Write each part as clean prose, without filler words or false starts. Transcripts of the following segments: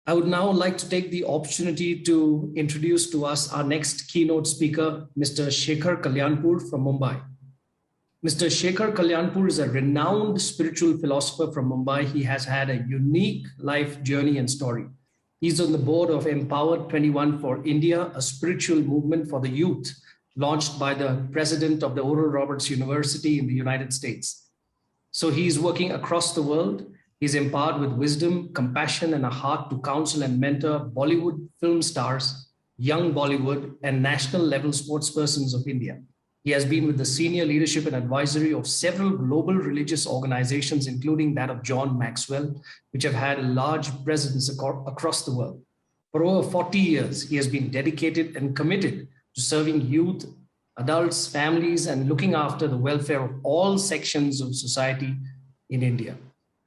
I would now like to take the opportunity to introduce to us our next keynote speaker, Mr. Shekhar Kallianpur from Mumbai. Mr. Shekhar Kallianpur is a renowned spiritual philosopher from Mumbai. He has had a unique life journey and story. He's on the board of Empowered 21 for India, a spiritual movement for the youth launched by the president of the Oral Roberts University in the United States. So he's working across the world. He's empowered with wisdom, compassion, and a heart to counsel and mentor Bollywood film stars, young Bollywood, and national level sportspersons of India. He has been with the senior leadership and advisory of several global religious organizations, including that of John Maxwell, which have had a large presence across the world. For over 40 years, he has been dedicated and committed to serving youth, adults, families, and looking after the welfare of all sections of society in India.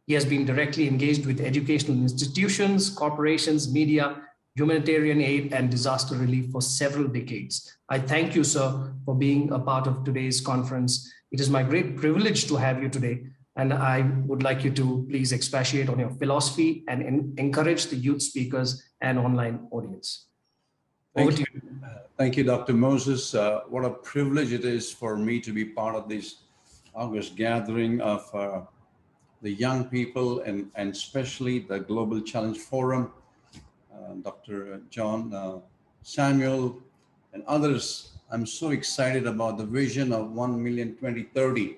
He has been directly engaged with educational institutions, corporations, media, humanitarian aid, and disaster relief for several decades. I thank you, sir, for being a part of today's conference. It is my great privilege to have you today, and I would like you to please expatiate on your philosophy and encourage the youth speakers and online audience. Over to you. Thank you, Dr. Moses. What a privilege it is for me to be part of this August gathering of the young people and especially the Global Challenge Forum. Dr. John, Samuel, and others. I'm so excited about the vision of 1 million 2030.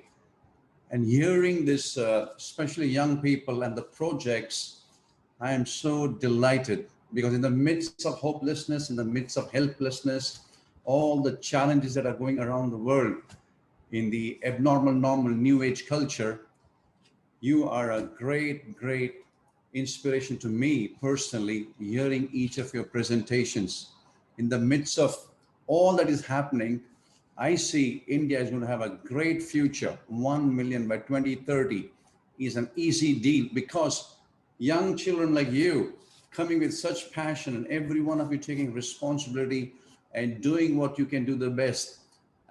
And hearing this, especially young people and the projects, I am so delighted because in the midst of hopelessness, in the midst of helplessness, all the challenges that are going around the world in the abnormal, normal, new age culture, you are a great, great inspiration to me personally, hearing each of your presentations. In the midst of all that is happening, I see India is going to have a great future. 1 million by 2030 is an easy deal because young children like you coming with such passion and every one of you taking responsibility and doing what you can do the best.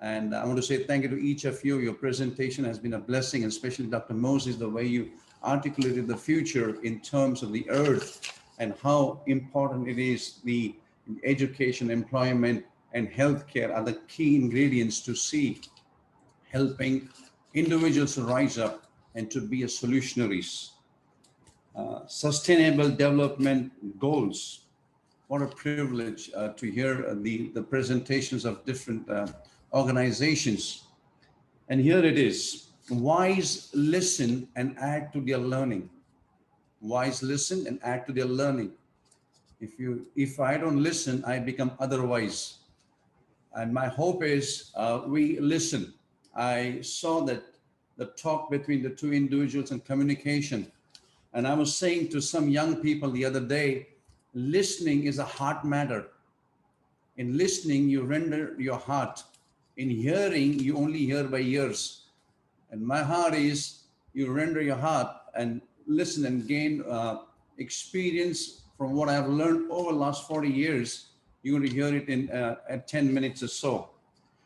And I want to say thank you to each of you. Your presentation has been a blessing, and especially Dr. Moses, the way you articulated the future in terms of the earth and how important it is. The education, employment, and healthcare are the key ingredients to see helping individuals to rise up and to be a solutionaries. Sustainable development goals. What a privilege to hear the presentations of different organizations. And here it is. Wise listen and add to their learning. Wise listen and add to their learning. If I don't listen, I become otherwise. And my hope is we listen. I saw that the talk between the two individuals and communication. And I was saying to some young people the other day, listening is a heart matter. In listening, you render your heart. In hearing, you only hear by ears. And my heart is you render your heart and listen and gain experience from what I've learned over the last 40 years. You're going to hear it in at 10 minutes or so.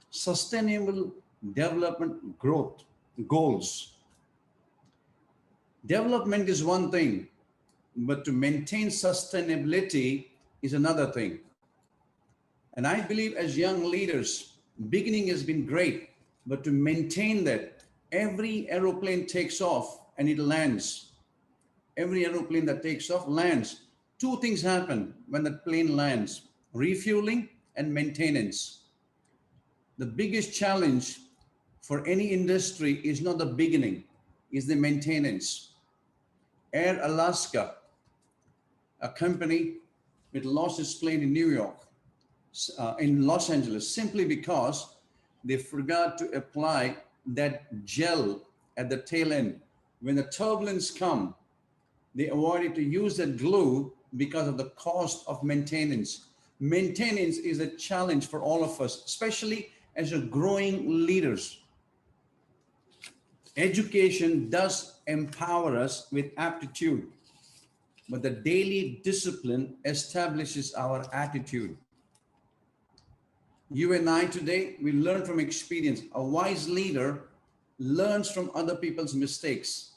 Sustainable development growth goals. Development is one thing, but to maintain sustainability is another thing. And I believe as young leaders, beginning has been great, but to maintain that, every aeroplane takes off and it lands. Every aeroplane that takes off lands. Two things happen when the plane lands: refueling and maintenance. The biggest challenge for any industry is not the beginning, is the maintenance. Air Alaska, a company, it lost its plane in New York, in Los Angeles, simply because they forgot to apply that gel at the tail end. When the turbulence come, they avoided to use that glue because of the cost of maintenance. Maintenance is a challenge for all of us, especially as you're growing leaders. Education does empower us with aptitude, but the daily discipline establishes our attitude. You and I today, we learn from experience. A wise leader learns from other people's mistakes.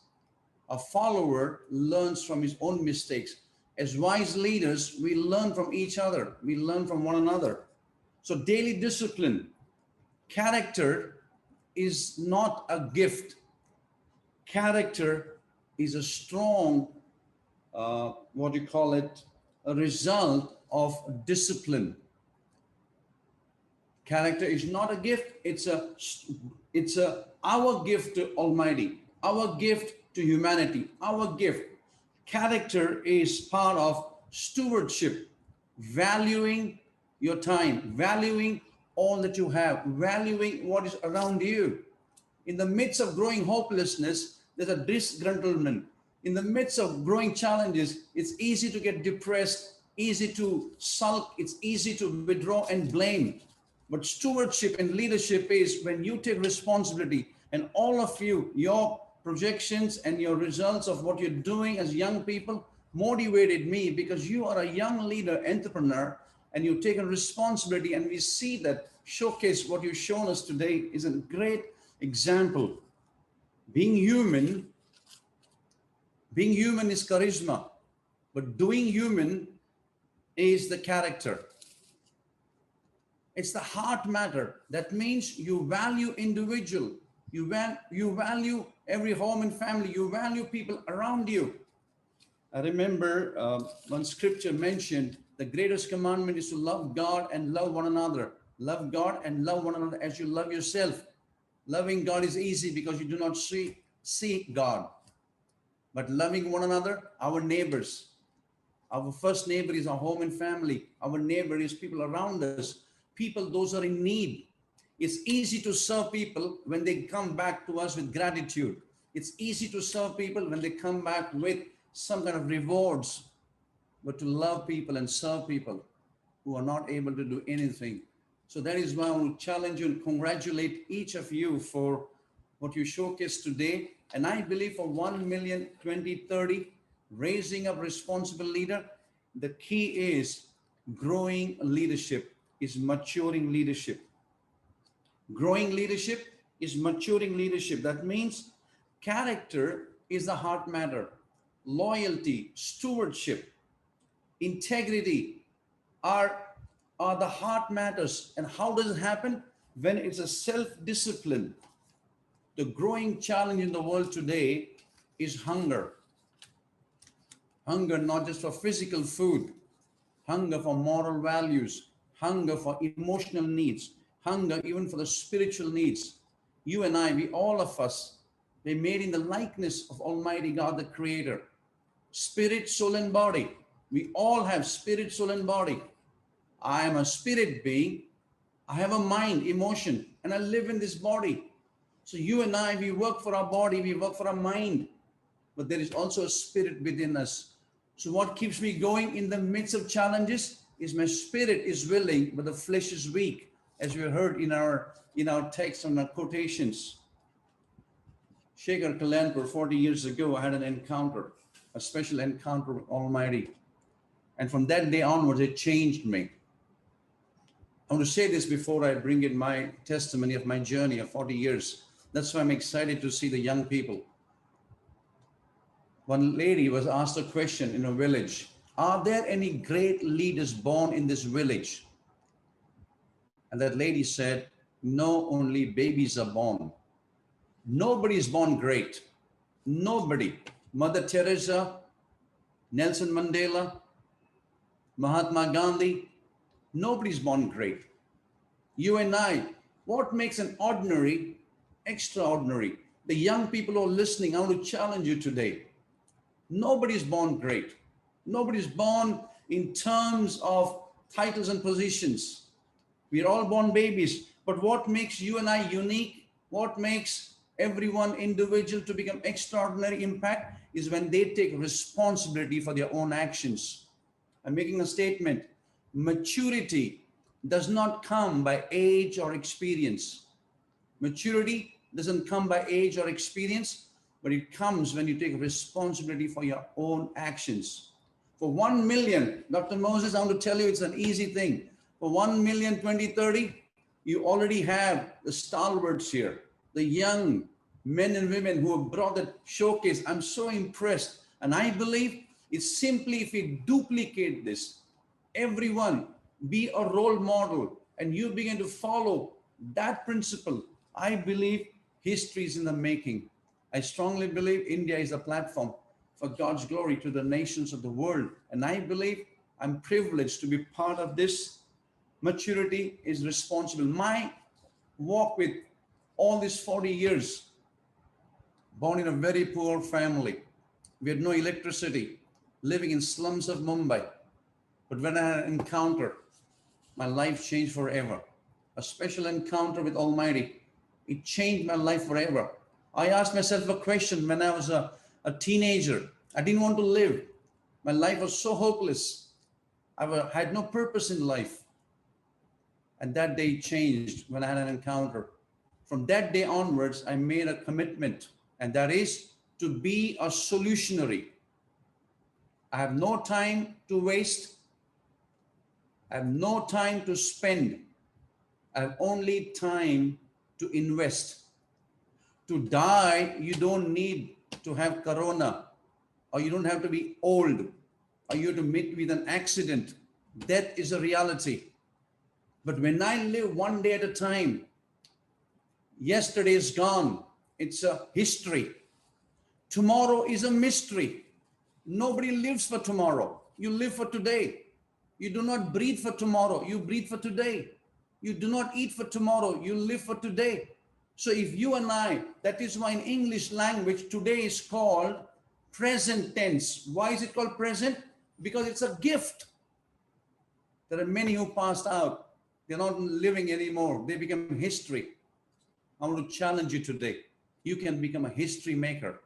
A follower learns from his own mistakes. As wise leaders, we learn from each other. We learn from one another. So daily discipline, character is not a gift. Character is a strong, what do you call it, a result of discipline. Character is not a gift. It's our gift to Almighty, our gift to humanity, our gift. Character is part of stewardship, valuing your time, valuing all that you have, valuing what is around you. In the midst of growing hopelessness, there's a disgruntlement. In the midst of growing challenges, it's easy to get depressed, easy to sulk, it's easy to withdraw and blame. But stewardship and leadership is when you take responsibility, and all of you, your projections and your results of what you're doing as young people motivated me, because you are a young leader, entrepreneur, and you've taken responsibility, and we see that showcase what you've shown us today is a great example. Being human is charisma, but doing human is the character. It's the heart matter. That means you value individual. You value every home and family. You value people around you. I remember one scripture mentioned the greatest commandment is to love God and love one another. Love God and love one another as you love yourself. Loving God is easy because you do not see God. But loving one another, our neighbors. Our first neighbor is our home and family. Our neighbor is people around us. People, those are in need. It's easy to serve people when they come back to us with gratitude. It's easy to serve people when they come back with some kind of rewards. But to love people and serve people who are not able to do anything. So that is why I want to challenge you and congratulate each of you for what you showcased today. And I believe for 1 million 2030, raising up responsible leader, the key is growing leadership, is maturing leadership. Growing leadership is maturing leadership. That means character is the heart matter. Loyalty, stewardship, integrity are the heart matters. And how does it happen? When it's a self-discipline. The growing challenge in the world today is hunger. Hunger not just for physical food, hunger for moral values, hunger for emotional needs, hunger even for the spiritual needs. You and I, all of us, we're made in the likeness of Almighty God, the Creator. Spirit, soul, and body. We all have spirit, soul, and body. I am a spirit being. I have a mind, emotion, and I live in this body. So you and I, we work for our body, we work for our mind, but there is also a spirit within us. So what keeps me going in the midst of challenges is my spirit is willing, but the flesh is weak, as we heard in our text and our quotations. Shekhar, Kallianpur, 40 years ago, I had an encounter, a special encounter with Almighty. And from that day onwards, it changed me. I want to say this before I bring in my testimony of my journey of 40 years. That's why I'm excited to see the young people. One lady was asked a question in a village. Are there any great leaders born in this village? And that lady said, no, only babies are born. Nobody is born great. Nobody. Mother Teresa, Nelson Mandela, Mahatma Gandhi, nobody's born great. You and I, what makes an ordinary extraordinary? The young people who are listening, I want to challenge you today. Nobody's born great. Nobody's born in terms of titles and positions. We're all born babies. But what makes you and I unique? What makes everyone individual to become extraordinary impact is when they take responsibility for their own actions. I'm making a statement. Maturity does not come by age or experience. Maturity doesn't come by age or experience, but it comes when you take responsibility for your own actions. For 1 million, Dr. Moses, I want to tell you it's an easy thing. For 1 million 2030, you already have the stalwarts here, the young men and women who have brought that showcase. I'm so impressed. And I believe It's simply if we duplicate this, everyone be a role model, and you begin to follow that principle, I believe history is in the making. I strongly believe India is a platform for God's glory to the nations of the world. And I believe I'm privileged to be part of this. Maturity is responsible. My walk with all these 40 years, born in a very poor family. We had no electricity, living in slums of Mumbai. But when I had an encounter, my life changed forever. A special encounter with Almighty. It changed my life forever. I asked myself a question when I was a teenager. I didn't want to live. My life was so hopeless. I had no purpose in life. And that day changed when I had an encounter. From that day onwards, I made a commitment, and that is to be a solutionary. I have no time to waste. I have no time to spend. I have only time to invest. To die, you don't need to have corona, or you don't have to be old, or you have to meet with an accident. Death is a reality. But when I live one day at a time, yesterday is gone. It's a history. Tomorrow is a mystery. Nobody lives for tomorrow. You live for today. You do not breathe for tomorrow. You breathe for today. You do not eat for tomorrow. You live for today. So if you and I, that is why in English language, today is called present tense. Why is it called present? Because it's a gift. There are many who passed out. They're not living anymore. They become history. I want to challenge you today. You can become a history maker.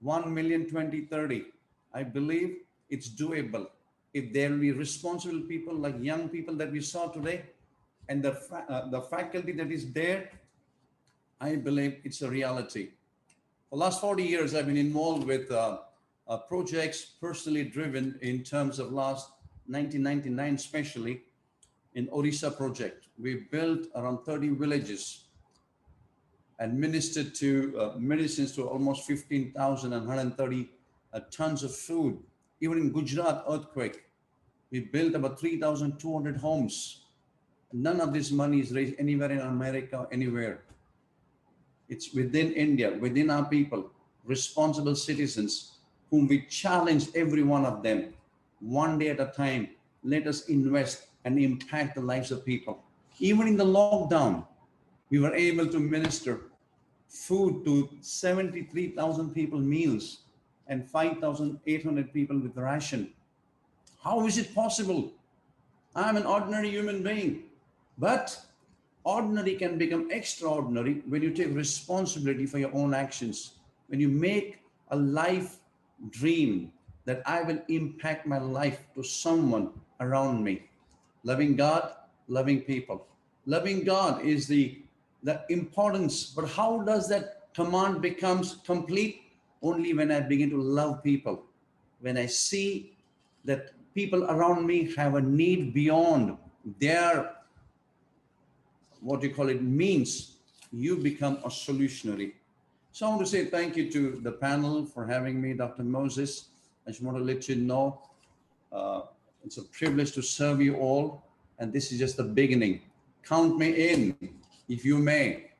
1 million 2030. I believe it's doable. If there will be responsible people like young people that we saw today, and the faculty that is there, I believe it's a reality. For the last 40 years, I've been involved with projects personally driven in terms of last 1999, especially in Odisha project. We built around 30 villages and ministered to medicines to almost 15,000 and 130 tons of food. Even in Gujarat earthquake, we built about 3,200 homes. None of this money is raised anywhere in America, anywhere. It's within India, within our people, responsible citizens whom we challenge every one of them. One day at a time, let us invest and impact the lives of people. Even in the lockdown, we were able to minister food to 73,000 people meals and 5,800 people with ration. How is it possible? I'm an ordinary human being, but ordinary can become extraordinary when you take responsibility for your own actions. When you make a life dream that I will impact my life to someone around me. Loving God, loving people. Loving God is the importance, but how does that command becomes complete? Only when I begin to love people. When I see that people around me have a need beyond their, what you call it, means, you become a solutionary. So I want to say thank you to the panel for having me, Dr. Moses. I just want to let you know it's a privilege to serve you all, and this is just the beginning. Count me in, if you may,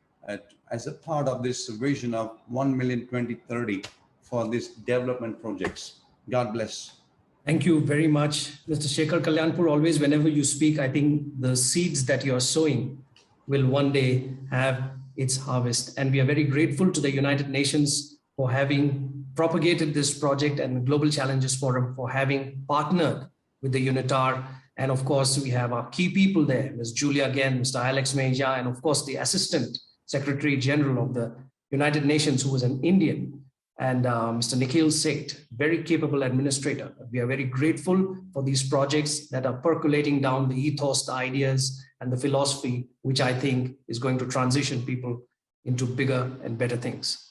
as a part of this vision of 1 million 2030 for these development projects. God bless. Thank you very much, Mr. Shekhar Kallianpur. Always, whenever you speak, I think the seeds that you're sowing will one day have its harvest. And we are very grateful to the United Nations for having propagated this project and the Global Challenges Forum for having partnered with the UNITAR. And of course, we have our key people there, Ms. Julia again, Mr. Alex Meja, and of course, the Assistant Secretary General of the United Nations, who was an Indian, and Mr. Nikhil Seth, very capable administrator. We are very grateful for these projects that are percolating down the ethos, the ideas, and the philosophy, which I think is going to transition people into bigger and better things.